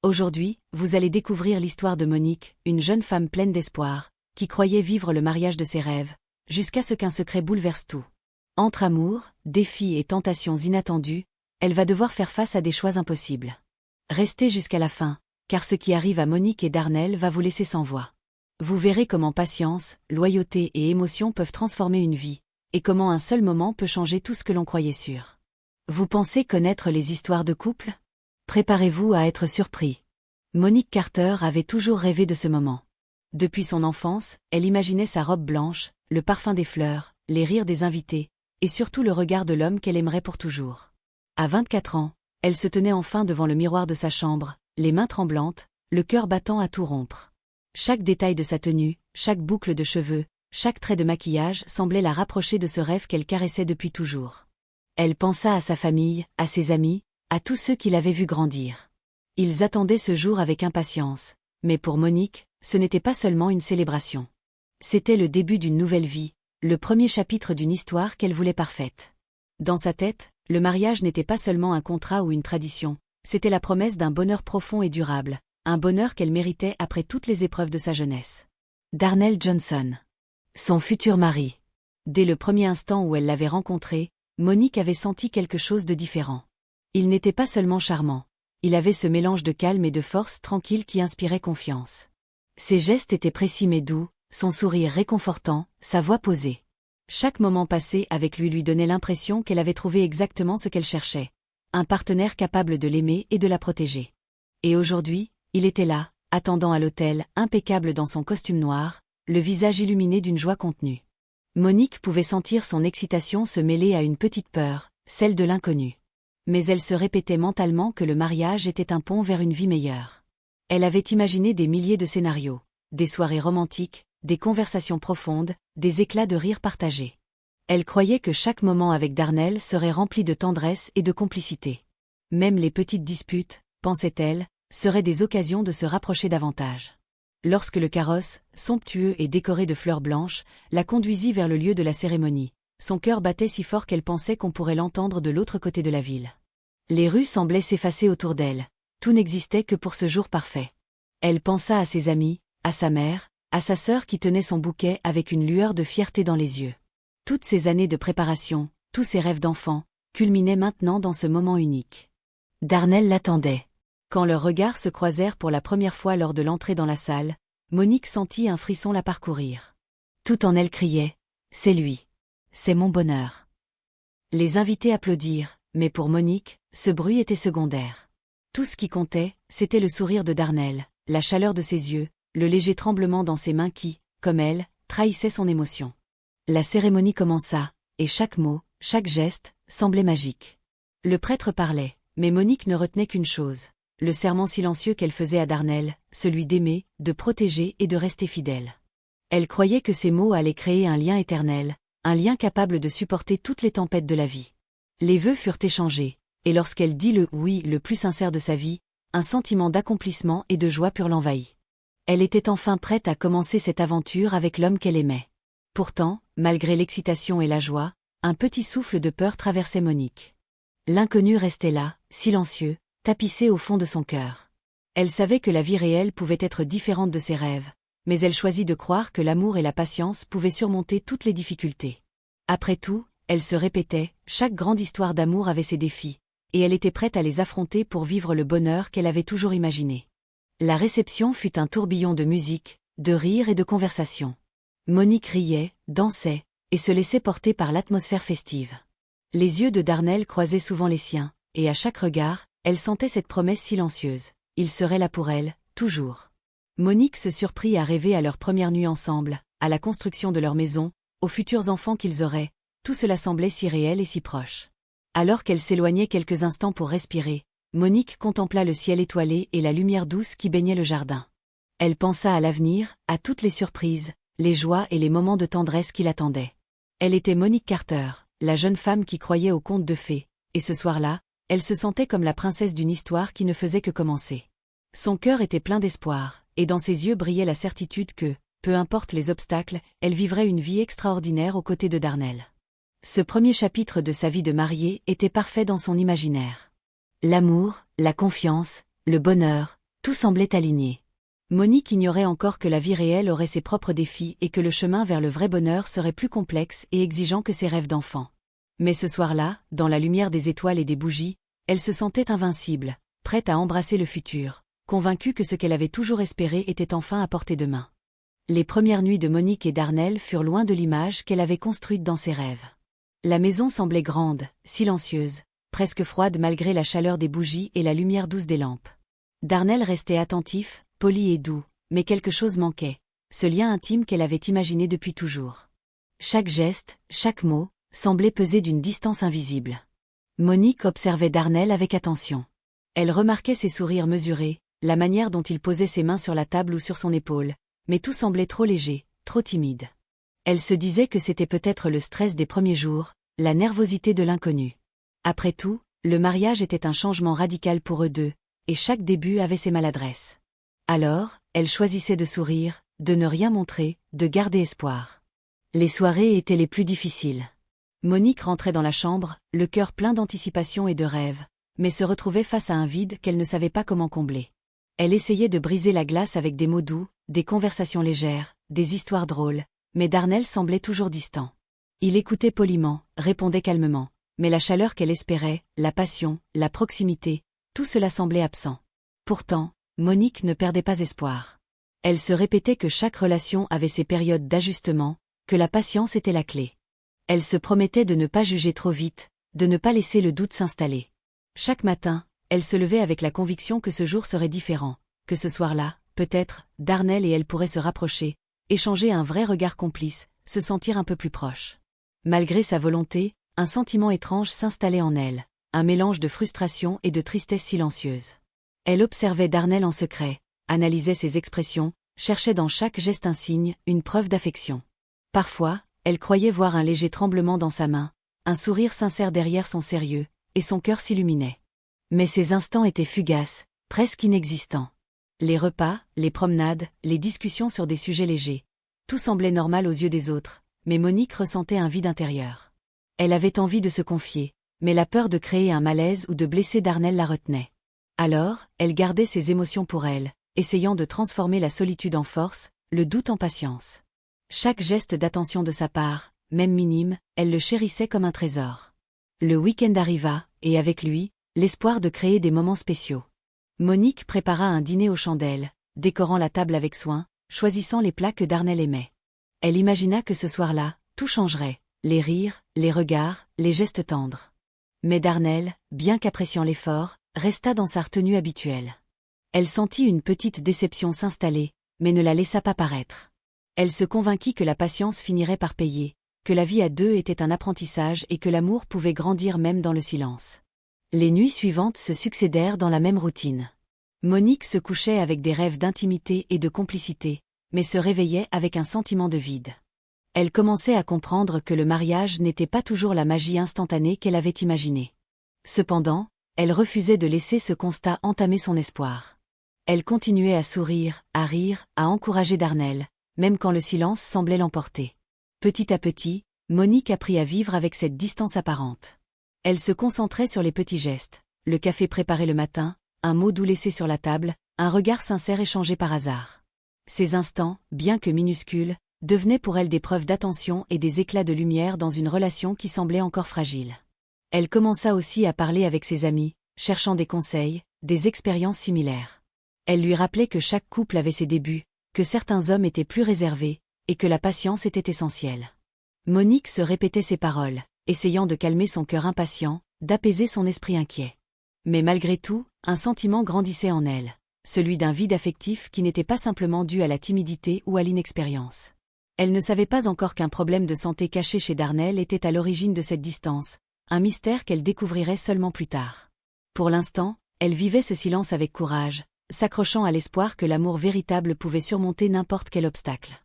Aujourd'hui, vous allez découvrir l'histoire de Monique, une jeune femme pleine d'espoir, qui croyait vivre le mariage de ses rêves, jusqu'à ce qu'un secret bouleverse tout. Entre amour, défis et tentations inattendues, elle va devoir faire face à des choix impossibles. Restez jusqu'à la fin, car ce qui arrive à Monique et Darnell va vous laisser sans voix. Vous verrez comment patience, loyauté et émotion peuvent transformer une vie, et comment un seul moment peut changer tout ce que l'on croyait sûr. Vous pensez connaître les histoires de couple ? Préparez-vous à être surpris. Monique Carter avait toujours rêvé de ce moment. Depuis son enfance, elle imaginait sa robe blanche, le parfum des fleurs, les rires des invités, et surtout le regard de l'homme qu'elle aimerait pour toujours. À 24 ans, elle se tenait enfin devant le miroir de sa chambre, les mains tremblantes, le cœur battant à tout rompre. Chaque détail de sa tenue, chaque boucle de cheveux, chaque trait de maquillage semblait la rapprocher de ce rêve qu'elle caressait depuis toujours. Elle pensa à sa famille, à ses amis, à tous ceux qui l'avaient vue grandir. Ils attendaient ce jour avec impatience, mais pour Monique, ce n'était pas seulement une célébration. C'était le début d'une nouvelle vie, le premier chapitre d'une histoire qu'elle voulait parfaite. Dans sa tête, le mariage n'était pas seulement un contrat ou une tradition, c'était la promesse d'un bonheur profond et durable, un bonheur qu'elle méritait après toutes les épreuves de sa jeunesse. Darnell Johnson. Son futur mari. Dès le premier instant où elle l'avait rencontré, Monique avait senti quelque chose de différent. Il n'était pas seulement charmant, il avait ce mélange de calme et de force tranquille qui inspirait confiance. Ses gestes étaient précis mais doux, son sourire réconfortant, sa voix posée. Chaque moment passé avec lui donnait l'impression qu'elle avait trouvé exactement ce qu'elle cherchait. Un partenaire capable de l'aimer et de la protéger. Et aujourd'hui, il était là, attendant à l'hôtel, impeccable dans son costume noir, le visage illuminé d'une joie contenue. Monique pouvait sentir son excitation se mêler à une petite peur, celle de l'inconnu. Mais elle se répétait mentalement que le mariage était un pont vers une vie meilleure. Elle avait imaginé des milliers de scénarios, des soirées romantiques, des conversations profondes, des éclats de rire partagés. Elle croyait que chaque moment avec Darnell serait rempli de tendresse et de complicité. Même les petites disputes, pensait-elle, seraient des occasions de se rapprocher davantage. Lorsque le carrosse, somptueux et décoré de fleurs blanches, la conduisit vers le lieu de la cérémonie, son cœur battait si fort qu'elle pensait qu'on pourrait l'entendre de l'autre côté de la ville. Les rues semblaient s'effacer autour d'elle, tout n'existait que pour ce jour parfait. Elle pensa à ses amis, à sa mère, à sa sœur qui tenait son bouquet avec une lueur de fierté dans les yeux. Toutes ces années de préparation, tous ses rêves d'enfant, culminaient maintenant dans ce moment unique. Darnell l'attendait. Quand leurs regards se croisèrent pour la première fois lors de l'entrée dans la salle, Monique sentit un frisson la parcourir. Tout en elle criait « C'est lui. C'est mon bonheur ». Les invités applaudirent, mais pour Monique, ce bruit était secondaire. Tout ce qui comptait, c'était le sourire de Darnell, la chaleur de ses yeux, le léger tremblement dans ses mains qui, comme elle, trahissait son émotion. La cérémonie commença, et chaque mot, chaque geste, semblait magique. Le prêtre parlait, mais Monique ne retenait qu'une chose, le serment silencieux qu'elle faisait à Darnell, celui d'aimer, de protéger et de rester fidèle. Elle croyait que ces mots allaient créer un lien éternel, un lien capable de supporter toutes les tempêtes de la vie. Les vœux furent échangés, et lorsqu'elle dit le oui le plus sincère de sa vie, un sentiment d'accomplissement et de joie pure l'envahit. Elle était enfin prête à commencer cette aventure avec l'homme qu'elle aimait. Pourtant, malgré l'excitation et la joie, un petit souffle de peur traversait Monique. L'inconnu restait là, silencieux, tapissé au fond de son cœur. Elle savait que la vie réelle pouvait être différente de ses rêves, mais elle choisit de croire que l'amour et la patience pouvaient surmonter toutes les difficultés. Après tout, elle se répétait, chaque grande histoire d'amour avait ses défis, et elle était prête à les affronter pour vivre le bonheur qu'elle avait toujours imaginé. La réception fut un tourbillon de musique, de rires et de conversations. Monique riait, dansait, et se laissait porter par l'atmosphère festive. Les yeux de Darnell croisaient souvent les siens, et à chaque regard, elle sentait cette promesse silencieuse. Il serait là pour elle, toujours. Monique se surprit à rêver à leur première nuit ensemble, à la construction de leur maison, aux futurs enfants qu'ils auraient. Tout cela semblait si réel et si proche. Alors qu'elle s'éloignait quelques instants pour respirer, Monique contempla le ciel étoilé et la lumière douce qui baignait le jardin. Elle pensa à l'avenir, à toutes les surprises, les joies et les moments de tendresse qui l'attendaient. Elle était Monique Carter, la jeune femme qui croyait aux contes de fées, et ce soir-là, elle se sentait comme la princesse d'une histoire qui ne faisait que commencer. Son cœur était plein d'espoir, et dans ses yeux brillait la certitude que, peu importe les obstacles, elle vivrait une vie extraordinaire aux côtés de Darnell. Ce premier chapitre de sa vie de mariée était parfait dans son imaginaire. L'amour, la confiance, le bonheur, Tout semblait aligné. Monique ignorait encore que la vie réelle aurait ses propres défis et que le chemin vers le vrai bonheur serait plus complexe et exigeant que ses rêves d'enfant. Mais ce soir-là, dans la lumière des étoiles et des bougies, elle se sentait invincible, prête à embrasser le futur, convaincue que ce qu'elle avait toujours espéré était enfin à portée de main. Les premières nuits de Monique et Darnel furent loin de l'image qu'elle avait construite dans ses rêves. La maison semblait grande, silencieuse, presque froide malgré la chaleur des bougies et la lumière douce des lampes. Darnel restait attentif, poli et doux, mais quelque chose manquait, ce lien intime qu'elle avait imaginé depuis toujours. Chaque geste, chaque mot, semblait peser d'une distance invisible. Monique observait Darnel avec attention. Elle remarquait ses sourires mesurés, la manière dont il posait ses mains sur la table ou sur son épaule, mais tout semblait trop léger, trop timide. Elle se disait que c'était peut-être le stress des premiers jours, la nervosité de l'inconnu. Après tout, le mariage était un changement radical pour eux deux, et chaque début avait ses maladresses. Alors, elle choisissait de sourire, de ne rien montrer, de garder espoir. Les soirées étaient les plus difficiles. Monique rentrait dans la chambre, le cœur plein d'anticipation et de rêves, mais se retrouvait face à un vide qu'elle ne savait pas comment combler. Elle essayait de briser la glace avec des mots doux, des conversations légères, des histoires drôles, mais Darnel semblait toujours distant. Il écoutait poliment, répondait calmement, mais la chaleur qu'elle espérait, la passion, la proximité, tout cela semblait absent. Pourtant, Monique ne perdait pas espoir. Elle se répétait que chaque relation avait ses périodes d'ajustement, que la patience était la clé. Elle se promettait de ne pas juger trop vite, de ne pas laisser le doute s'installer. Chaque matin, elle se levait avec la conviction que ce jour serait différent, que ce soir-là, peut-être, Darnel et elle pourraient se rapprocher, échanger un vrai regard complice, se sentir un peu plus proches. Malgré sa volonté, un sentiment étrange s'installait en elle, un mélange de frustration et de tristesse silencieuse. Elle observait Darnel en secret, analysait ses expressions, cherchait dans chaque geste un signe, une preuve d'affection. Parfois, elle croyait voir un léger tremblement dans sa main, un sourire sincère derrière son sérieux, et son cœur s'illuminait. Mais ces instants étaient fugaces, presque inexistants. Les repas, les promenades, les discussions sur des sujets légers. Tout semblait normal aux yeux des autres, mais Monique ressentait un vide intérieur. Elle avait envie de se confier, mais la peur de créer un malaise ou de blesser Darnel la retenait. Alors, elle gardait ses émotions pour elle, essayant de transformer la solitude en force, le doute en patience. Chaque geste d'attention de sa part, même minime, elle le chérissait comme un trésor. Le week-end arriva, et avec lui, l'espoir de créer des moments spéciaux. Monique prépara un dîner aux chandelles, décorant la table avec soin, choisissant les plats que Darnel aimait. Elle imagina que ce soir-là, tout changerait, les rires, les regards, les gestes tendres. Mais Darnel, bien qu'appréciant l'effort, resta dans sa retenue habituelle. Elle sentit une petite déception s'installer, mais ne la laissa pas paraître. Elle se convainquit que la patience finirait par payer, que la vie à deux était un apprentissage et que l'amour pouvait grandir même dans le silence. Les nuits suivantes se succédèrent dans la même routine. Monique se couchait avec des rêves d'intimité et de complicité, mais se réveillait avec un sentiment de vide. Elle commençait à comprendre que le mariage n'était pas toujours la magie instantanée qu'elle avait imaginée. Cependant, elle refusait de laisser ce constat entamer son espoir. Elle continuait à sourire, à rire, à encourager Darnel, même quand le silence semblait l'emporter. Petit à petit, Monique apprit à vivre avec cette distance apparente. Elle se concentrait sur les petits gestes, le café préparé le matin, un mot doux laissé sur la table, un regard sincère échangé par hasard. Ces instants, bien que minuscules, devenaient pour elle des preuves d'attention et des éclats de lumière dans une relation qui semblait encore fragile. Elle commença aussi à parler avec ses amis, cherchant des conseils, des expériences similaires. Elle lui rappelait que chaque couple avait ses débuts, que certains hommes étaient plus réservés, et que la patience était essentielle. Monique se répétait ces paroles, essayant de calmer son cœur impatient, d'apaiser son esprit inquiet. Mais malgré tout, un sentiment grandissait en elle, celui d'un vide affectif qui n'était pas simplement dû à la timidité ou à l'inexpérience. Elle ne savait pas encore qu'un problème de santé caché chez Darnel était à l'origine de cette distance, un mystère qu'elle découvrirait seulement plus tard. Pour l'instant, elle vivait ce silence avec courage, s'accrochant à l'espoir que l'amour véritable pouvait surmonter n'importe quel obstacle.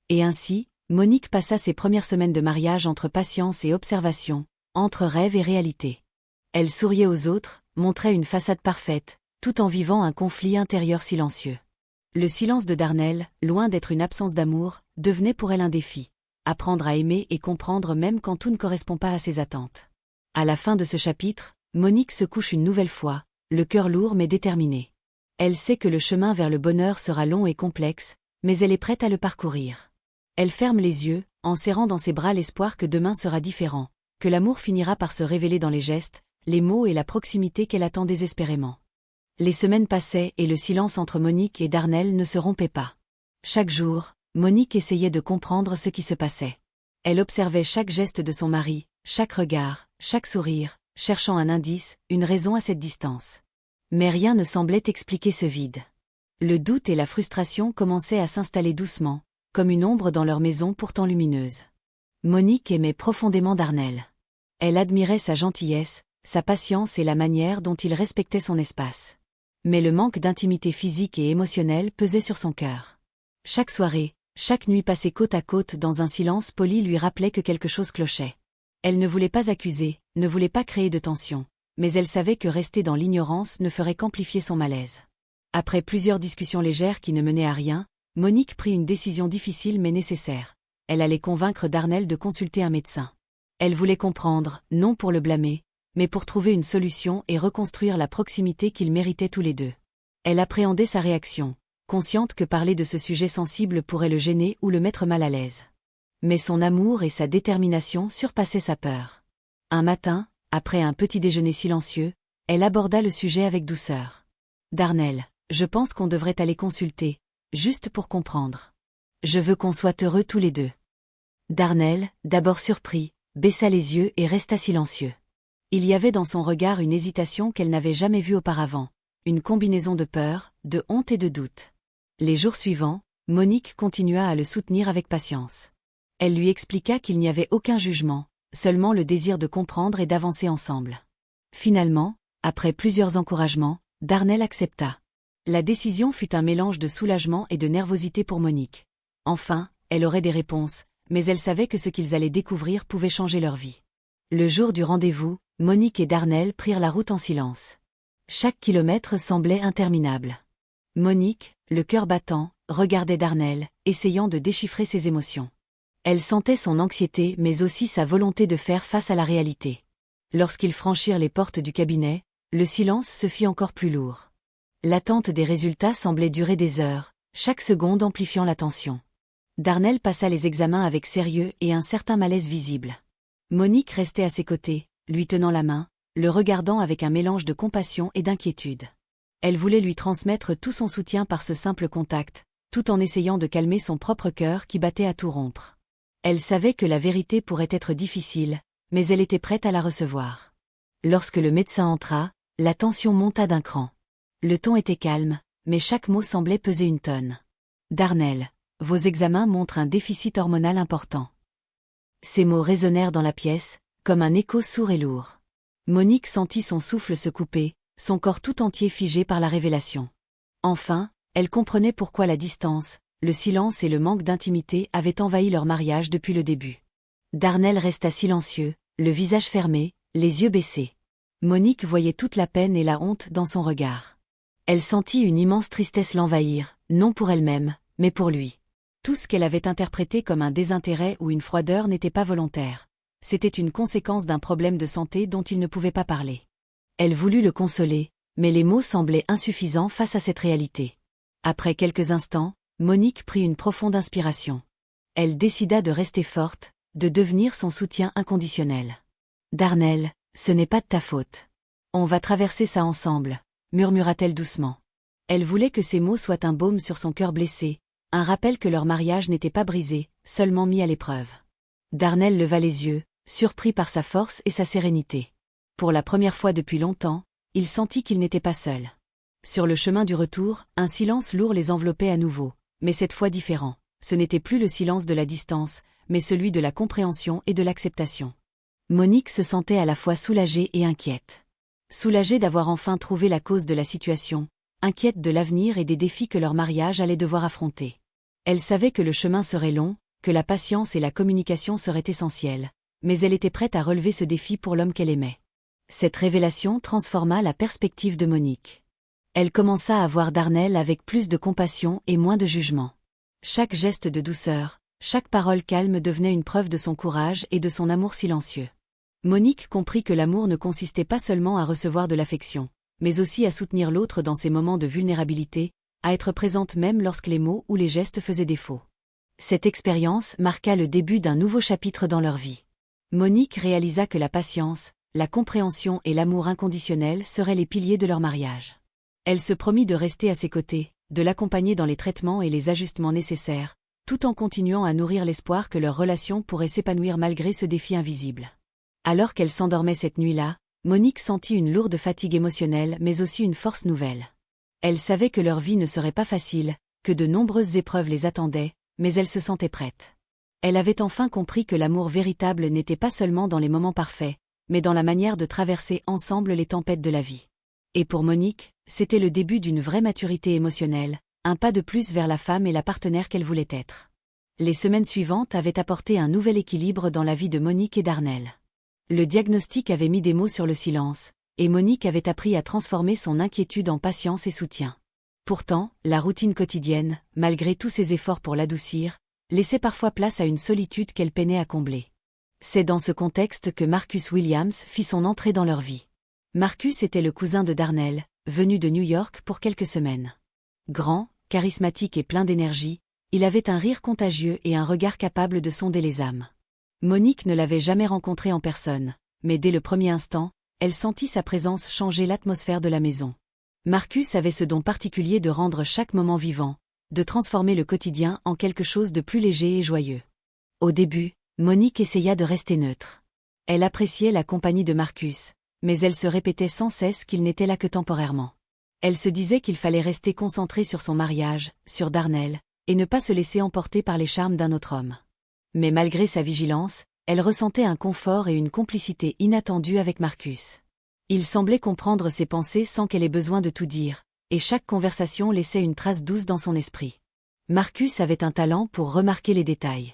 Et ainsi, Monique passa ses premières semaines de mariage entre patience et observation, entre rêve et réalité. Elle souriait aux autres, montrait une façade parfaite, tout en vivant un conflit intérieur silencieux. Le silence de Darnel, loin d'être une absence d'amour, devenait pour elle un défi. Apprendre à aimer et comprendre même quand tout ne correspond pas à ses attentes. À la fin de ce chapitre, Monique se couche une nouvelle fois, le cœur lourd mais déterminé. Elle sait que le chemin vers le bonheur sera long et complexe, mais elle est prête à le parcourir. Elle ferme les yeux, en serrant dans ses bras l'espoir que demain sera différent, que l'amour finira par se révéler dans les gestes, les mots et la proximité qu'elle attend désespérément. Les semaines passaient et le silence entre Monique et Darnel ne se rompait pas. Chaque jour, Monique essayait de comprendre ce qui se passait. Elle observait chaque geste de son mari, chaque regard, chaque sourire, cherchant un indice, une raison à cette distance. Mais rien ne semblait expliquer ce vide. Le doute et la frustration commençaient à s'installer doucement, comme une ombre dans leur maison pourtant lumineuse. Monique aimait profondément Darnel. Elle admirait sa gentillesse, sa patience et la manière dont il respectait son espace. Mais le manque d'intimité physique et émotionnelle pesait sur son cœur. Chaque soirée, chaque nuit passée côte à côte dans un silence poli lui rappelait que quelque chose clochait. Elle ne voulait pas accuser, ne voulait pas créer de tension, mais elle savait que rester dans l'ignorance ne ferait qu'amplifier son malaise. Après plusieurs discussions légères qui ne menaient à rien, Monique prit une décision difficile mais nécessaire. Elle allait convaincre Darnel de consulter un médecin. Elle voulait comprendre, non pour le blâmer, mais pour trouver une solution et reconstruire la proximité qu'ils méritaient tous les deux. Elle appréhendait sa réaction, consciente que parler de ce sujet sensible pourrait le gêner ou le mettre mal à l'aise. Mais son amour et sa détermination surpassaient sa peur. Un matin, après un petit déjeuner silencieux, elle aborda le sujet avec douceur. « Darnel, je pense qu'on devrait aller consulter, juste pour comprendre. Je veux qu'on soit heureux tous les deux. » Darnel, d'abord surpris, baissa les yeux et resta silencieux. Il y avait dans son regard une hésitation qu'elle n'avait jamais vue auparavant, une combinaison de peur, de honte et de doute. Les jours suivants, Monique continua à le soutenir avec patience. Elle lui expliqua qu'il n'y avait aucun jugement, seulement le désir de comprendre et d'avancer ensemble. Finalement, après plusieurs encouragements, Darnel accepta. La décision fut un mélange de soulagement et de nervosité pour Monique. Enfin, elle aurait des réponses, mais elle savait que ce qu'ils allaient découvrir pouvait changer leur vie. Le jour du rendez-vous, Monique et Darnel prirent la route en silence. Chaque kilomètre semblait interminable. Monique, le cœur battant, regardait Darnel, essayant de déchiffrer ses émotions. Elle sentait son anxiété mais aussi sa volonté de faire face à la réalité. Lorsqu'ils franchirent les portes du cabinet, le silence se fit encore plus lourd. L'attente des résultats semblait durer des heures, chaque seconde amplifiant la tension. Darnel passa les examens avec sérieux et un certain malaise visible. Monique restait à ses côtés, lui tenant la main, le regardant avec un mélange de compassion et d'inquiétude. Elle voulait lui transmettre tout son soutien par ce simple contact, tout en essayant de calmer son propre cœur qui battait à tout rompre. Elle savait que la vérité pourrait être difficile, mais elle était prête à la recevoir. Lorsque le médecin entra, la tension monta d'un cran. Le ton était calme, mais chaque mot semblait peser une tonne. « Darnel, vos examens montrent un déficit hormonal important. » Ces mots résonnèrent dans la pièce, comme un écho sourd et lourd. Monique sentit son souffle se couper, son corps tout entier figé par la révélation. Enfin, elle comprenait pourquoi la distance, le silence et le manque d'intimité avaient envahi leur mariage depuis le début. Darnel resta silencieux, le visage fermé, les yeux baissés. Monique voyait toute la peine et la honte dans son regard. Elle sentit une immense tristesse l'envahir, non pour elle-même, mais pour lui. Tout ce qu'elle avait interprété comme un désintérêt ou une froideur n'était pas volontaire. C'était une conséquence d'un problème de santé dont il ne pouvait pas parler. Elle voulut le consoler, mais les mots semblaient insuffisants face à cette réalité. Après quelques instants, Monique prit une profonde inspiration. Elle décida de rester forte, de devenir son soutien inconditionnel. « Darnel, ce n'est pas de ta faute. On va traverser ça ensemble, » murmura-t-elle doucement. Elle voulait que ces mots soient un baume sur son cœur blessé, un rappel que leur mariage n'était pas brisé, seulement mis à l'épreuve. Darnel leva les yeux, surpris par sa force et sa sérénité. Pour la première fois depuis longtemps, il sentit qu'il n'était pas seul. Sur le chemin du retour, un silence lourd les enveloppait à nouveau, mais cette fois différent. Ce n'était plus le silence de la distance, mais celui de la compréhension et de l'acceptation. Monique se sentait à la fois soulagée et inquiète. Soulagée d'avoir enfin trouvé la cause de la situation, inquiète de l'avenir et des défis que leur mariage allait devoir affronter. Elle savait que le chemin serait long, que la patience et la communication seraient essentielles, mais elle était prête à relever ce défi pour l'homme qu'elle aimait. Cette révélation transforma la perspective de Monique. Elle commença à voir Darnel avec plus de compassion et moins de jugement. Chaque geste de douceur, chaque parole calme devenait une preuve de son courage et de son amour silencieux. Monique comprit que l'amour ne consistait pas seulement à recevoir de l'affection, mais aussi à soutenir l'autre dans ses moments de vulnérabilité, à être présente même lorsque les mots ou les gestes faisaient défaut. Cette expérience marqua le début d'un nouveau chapitre dans leur vie. Monique réalisa que la patience, la compréhension et l'amour inconditionnel seraient les piliers de leur mariage. Elle se promit de rester à ses côtés, de l'accompagner dans les traitements et les ajustements nécessaires, tout en continuant à nourrir l'espoir que leur relation pourrait s'épanouir malgré ce défi invisible. Alors qu'elle s'endormait cette nuit-là, Monique sentit une lourde fatigue émotionnelle mais aussi une force nouvelle. Elle savait que leur vie ne serait pas facile, que de nombreuses épreuves les attendaient, mais elle se sentait prête. Elle avait enfin compris que l'amour véritable n'était pas seulement dans les moments parfaits, mais dans la manière de traverser ensemble les tempêtes de la vie. Et pour Monique, c'était le début d'une vraie maturité émotionnelle, un pas de plus vers la femme et la partenaire qu'elle voulait être. Les semaines suivantes avaient apporté un nouvel équilibre dans la vie de Monique et d'Arnel. Le diagnostic avait mis des mots sur le silence, et Monique avait appris à transformer son inquiétude en patience et soutien. Pourtant, la routine quotidienne, malgré tous ses efforts pour l'adoucir, laissait parfois place à une solitude qu'elle peinait à combler. C'est dans ce contexte que Marcus Williams fit son entrée dans leur vie. Marcus était le cousin de Darnell, venu de New York pour quelques semaines. Grand, charismatique et plein d'énergie, il avait un rire contagieux et un regard capable de sonder les âmes. Monique ne l'avait jamais rencontré en personne, mais dès le premier instant, elle sentit sa présence changer l'atmosphère de la maison. Marcus avait ce don particulier de rendre chaque moment vivant, de transformer le quotidien en quelque chose de plus léger et joyeux. Au début, Monique essaya de rester neutre. Elle appréciait la compagnie de Marcus, mais elle se répétait sans cesse qu'il n'était là que temporairement. Elle se disait qu'il fallait rester concentrée sur son mariage, sur Darnell, et ne pas se laisser emporter par les charmes d'un autre homme. Mais malgré sa vigilance, elle ressentait un confort et une complicité inattendue avec Marcus. Il semblait comprendre ses pensées sans qu'elle ait besoin de tout dire, et chaque conversation laissait une trace douce dans son esprit. Marcus avait un talent pour remarquer les détails.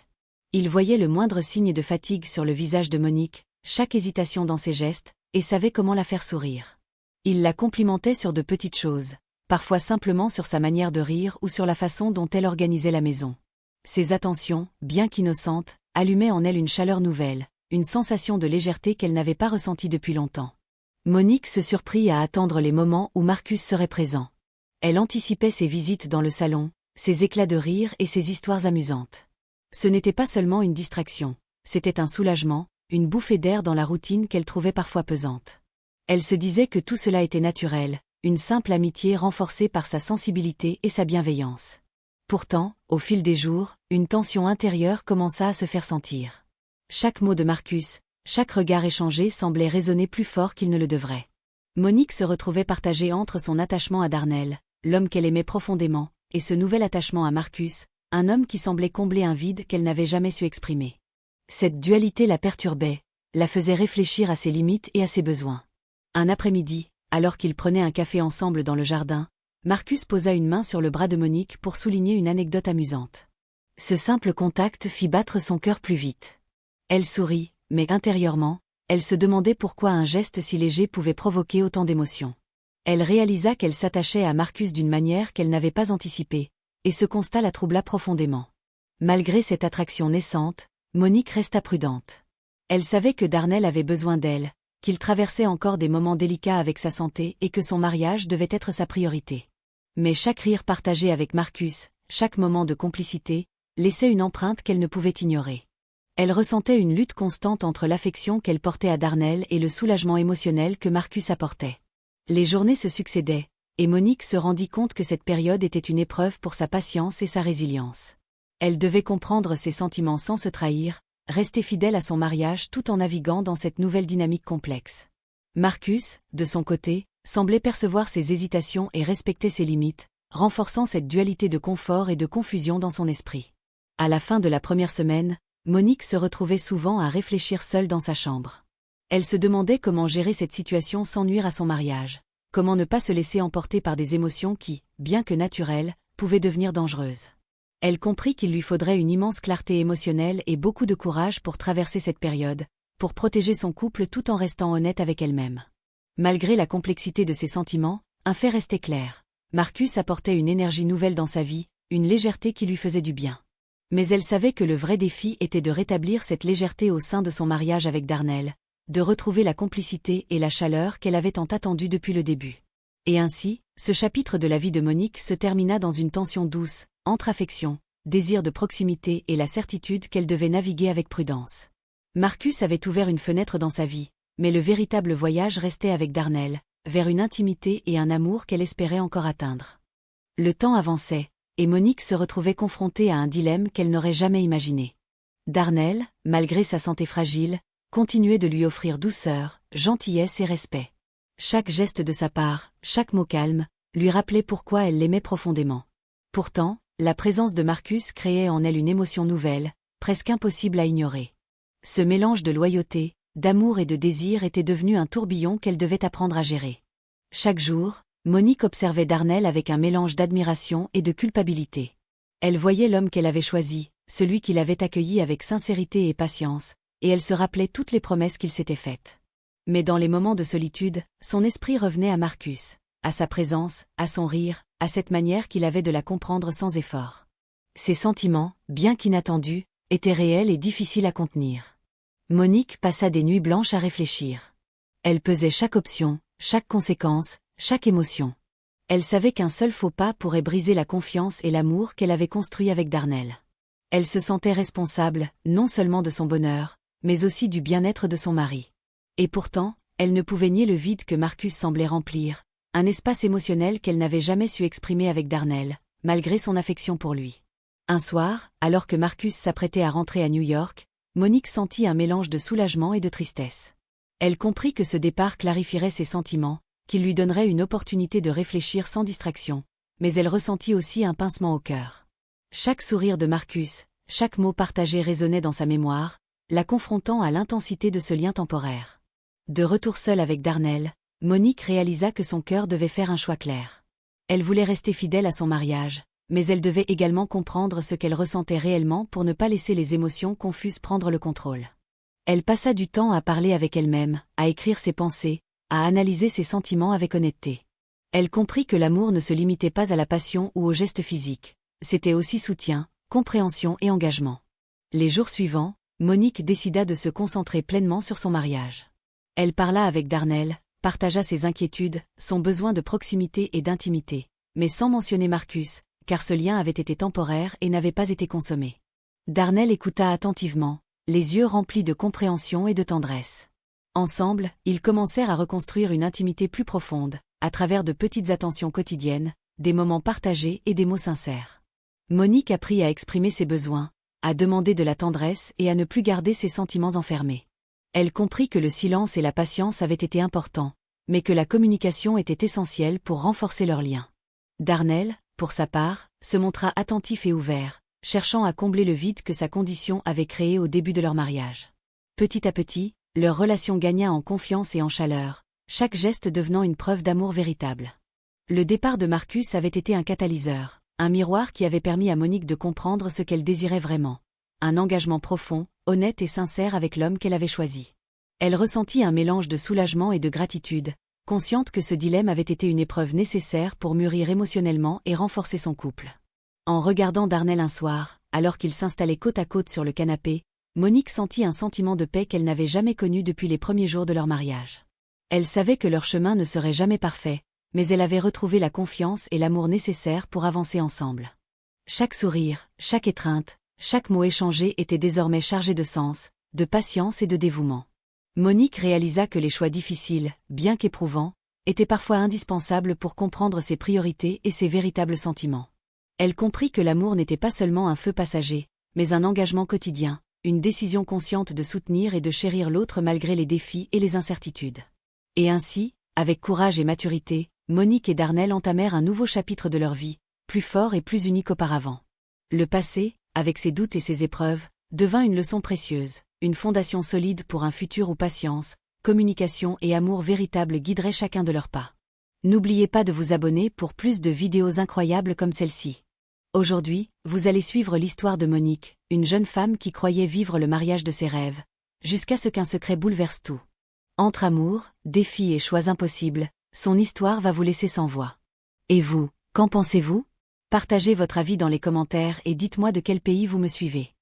Il voyait le moindre signe de fatigue sur le visage de Monique, chaque hésitation dans ses gestes, et savait comment la faire sourire. Il la complimentait sur de petites choses, parfois simplement sur sa manière de rire ou sur la façon dont elle organisait la maison. Ses attentions, bien qu'innocentes, allumaient en elle une chaleur nouvelle, une sensation de légèreté qu'elle n'avait pas ressentie depuis longtemps. Monique se surprit à attendre les moments où Marcus serait présent. Elle anticipait ses visites dans le salon, ses éclats de rire et ses histoires amusantes. Ce n'était pas seulement une distraction, c'était un soulagement, une bouffée d'air dans la routine qu'elle trouvait parfois pesante. Elle se disait que tout cela était naturel, une simple amitié renforcée par sa sensibilité et sa bienveillance. Pourtant, au fil des jours, une tension intérieure commença à se faire sentir. Chaque mot de Marcus, chaque regard échangé semblait résonner plus fort qu'il ne le devrait. Monique se retrouvait partagée entre son attachement à Darnell, l'homme qu'elle aimait profondément, et ce nouvel attachement à Marcus, un homme qui semblait combler un vide qu'elle n'avait jamais su exprimer. Cette dualité la perturbait, la faisait réfléchir à ses limites et à ses besoins. Un après-midi, alors qu'ils prenaient un café ensemble dans le jardin, Marcus posa une main sur le bras de Monique pour souligner une anecdote amusante. Ce simple contact fit battre son cœur plus vite. Elle sourit, mais intérieurement, elle se demandait pourquoi un geste si léger pouvait provoquer autant d'émotions. Elle réalisa qu'elle s'attachait à Marcus d'une manière qu'elle n'avait pas anticipée, et ce constat la troubla profondément. Malgré cette attraction naissante, Monique resta prudente. Elle savait que Darnell avait besoin d'elle, qu'il traversait encore des moments délicats avec sa santé et que son mariage devait être sa priorité. Mais chaque rire partagé avec Marcus, chaque moment de complicité, laissait une empreinte qu'elle ne pouvait ignorer. Elle ressentait une lutte constante entre l'affection qu'elle portait à Darnell et le soulagement émotionnel que Marcus apportait. Les journées se succédaient, et Monique se rendit compte que cette période était une épreuve pour sa patience et sa résilience. Elle devait comprendre ses sentiments sans se trahir, rester fidèle à son mariage tout en naviguant dans cette nouvelle dynamique complexe. Marcus, de son côté, semblait percevoir ses hésitations et respecter ses limites, renforçant cette dualité de confort et de confusion dans son esprit. À la fin de la première semaine, Monique se retrouvait souvent à réfléchir seule dans sa chambre. Elle se demandait comment gérer cette situation sans nuire à son mariage, comment ne pas se laisser emporter par des émotions qui, bien que naturelles, pouvaient devenir dangereuses. Elle comprit qu'il lui faudrait une immense clarté émotionnelle et beaucoup de courage pour traverser cette période, pour protéger son couple tout en restant honnête avec elle-même. Malgré la complexité de ses sentiments, un fait restait clair. Marcus apportait une énergie nouvelle dans sa vie, une légèreté qui lui faisait du bien. Mais elle savait que le vrai défi était de rétablir cette légèreté au sein de son mariage avec Darnell, de retrouver la complicité et la chaleur qu'elle avait tant attendue depuis le début. Et ainsi, ce chapitre de la vie de Monique se termina dans une tension douce, entre affection, désir de proximité et la certitude qu'elle devait naviguer avec prudence. Marcus avait ouvert une fenêtre dans sa vie, mais le véritable voyage restait avec Darnell, vers une intimité et un amour qu'elle espérait encore atteindre. Le temps avançait, et Monique se retrouvait confrontée à un dilemme qu'elle n'aurait jamais imaginé. Darnell, malgré sa santé fragile, continuait de lui offrir douceur, gentillesse et respect. Chaque geste de sa part, chaque mot calme, lui rappelait pourquoi elle l'aimait profondément. Pourtant, la présence de Marcus créait en elle une émotion nouvelle, presque impossible à ignorer. Ce mélange de loyauté, d'amour et de désir était devenu un tourbillon qu'elle devait apprendre à gérer. Chaque jour, Monique observait Darnell avec un mélange d'admiration et de culpabilité. Elle voyait l'homme qu'elle avait choisi, celui qui l'avait accueilli avec sincérité et patience, et elle se rappelait toutes les promesses qu'il s'était faites. Mais dans les moments de solitude, son esprit revenait à Marcus, à sa présence, à son rire, à cette manière qu'il avait de la comprendre sans effort. Ses sentiments, bien qu'inattendus, étaient réels et difficiles à contenir. Monique passa des nuits blanches à réfléchir. Elle pesait chaque option, chaque conséquence, chaque émotion. Elle savait qu'un seul faux pas pourrait briser la confiance et l'amour qu'elle avait construit avec Darnell. Elle se sentait responsable, non seulement de son bonheur, mais aussi du bien-être de son mari. Et pourtant, elle ne pouvait nier le vide que Marcus semblait remplir, un espace émotionnel qu'elle n'avait jamais su exprimer avec Darnell, malgré son affection pour lui. Un soir, alors que Marcus s'apprêtait à rentrer à New York, Monique sentit un mélange de soulagement et de tristesse. Elle comprit que ce départ clarifierait ses sentiments, qu'il lui donnerait une opportunité de réfléchir sans distraction, mais elle ressentit aussi un pincement au cœur. Chaque sourire de Marcus, chaque mot partagé résonnait dans sa mémoire, la confrontant à l'intensité de ce lien temporaire. De retour seule avec Darnell, Monique réalisa que son cœur devait faire un choix clair. Elle voulait rester fidèle à son mariage, mais elle devait également comprendre ce qu'elle ressentait réellement pour ne pas laisser les émotions confuses prendre le contrôle. Elle passa du temps à parler avec elle-même, à écrire ses pensées, à analyser ses sentiments avec honnêteté. Elle comprit que l'amour ne se limitait pas à la passion ou aux gestes physiques, c'était aussi soutien, compréhension et engagement. Les jours suivants, Monique décida de se concentrer pleinement sur son mariage. Elle parla avec Darnell, partagea ses inquiétudes, son besoin de proximité et d'intimité, mais sans mentionner Marcus, car ce lien avait été temporaire et n'avait pas été consommé. Darnell écouta attentivement, les yeux remplis de compréhension et de tendresse. Ensemble, ils commencèrent à reconstruire une intimité plus profonde, à travers de petites attentions quotidiennes, des moments partagés et des mots sincères. Monique apprit à exprimer ses besoins, à demander de la tendresse et à ne plus garder ses sentiments enfermés. Elle comprit que le silence et la patience avaient été importants, mais que la communication était essentielle pour renforcer leur lien. Darnell, pour sa part, se montra attentif et ouvert, cherchant à combler le vide que sa condition avait créé au début de leur mariage. Petit à petit, leur relation gagna en confiance et en chaleur, chaque geste devenant une preuve d'amour véritable. Le départ de Marcus avait été un catalyseur, un miroir qui avait permis à Monique de comprendre ce qu'elle désirait vraiment. Un engagement profond, honnête et sincère avec l'homme qu'elle avait choisi. Elle ressentit un mélange de soulagement et de gratitude, consciente que ce dilemme avait été une épreuve nécessaire pour mûrir émotionnellement et renforcer son couple. En regardant Darnell un soir, alors qu'ils s'installaient côte à côte sur le canapé, Monique sentit un sentiment de paix qu'elle n'avait jamais connu depuis les premiers jours de leur mariage. Elle savait que leur chemin ne serait jamais parfait, mais elle avait retrouvé la confiance et l'amour nécessaires pour avancer ensemble. Chaque sourire, chaque étreinte, chaque mot échangé était désormais chargé de sens, de patience et de dévouement. Monique réalisa que les choix difficiles, bien qu'éprouvants, étaient parfois indispensables pour comprendre ses priorités et ses véritables sentiments. Elle comprit que l'amour n'était pas seulement un feu passager, mais un engagement quotidien, une décision consciente de soutenir et de chérir l'autre malgré les défis et les incertitudes. Et ainsi, avec courage et maturité, Monique et Darnell entamèrent un nouveau chapitre de leur vie, plus fort et plus uni qu'auparavant. Le passé, avec ses doutes et ses épreuves, devint une leçon précieuse, une fondation solide pour un futur où patience, communication et amour véritable guideraient chacun de leurs pas. N'oubliez pas de vous abonner pour plus de vidéos incroyables comme celle-ci. Aujourd'hui, vous allez suivre l'histoire de Monique, une jeune femme qui croyait vivre le mariage de ses rêves, jusqu'à ce qu'un secret bouleverse tout. Entre amour, défis et choix impossibles, son histoire va vous laisser sans voix. Et vous, qu'en pensez-vous ? Partagez votre avis dans les commentaires et dites-moi de quel pays vous me suivez.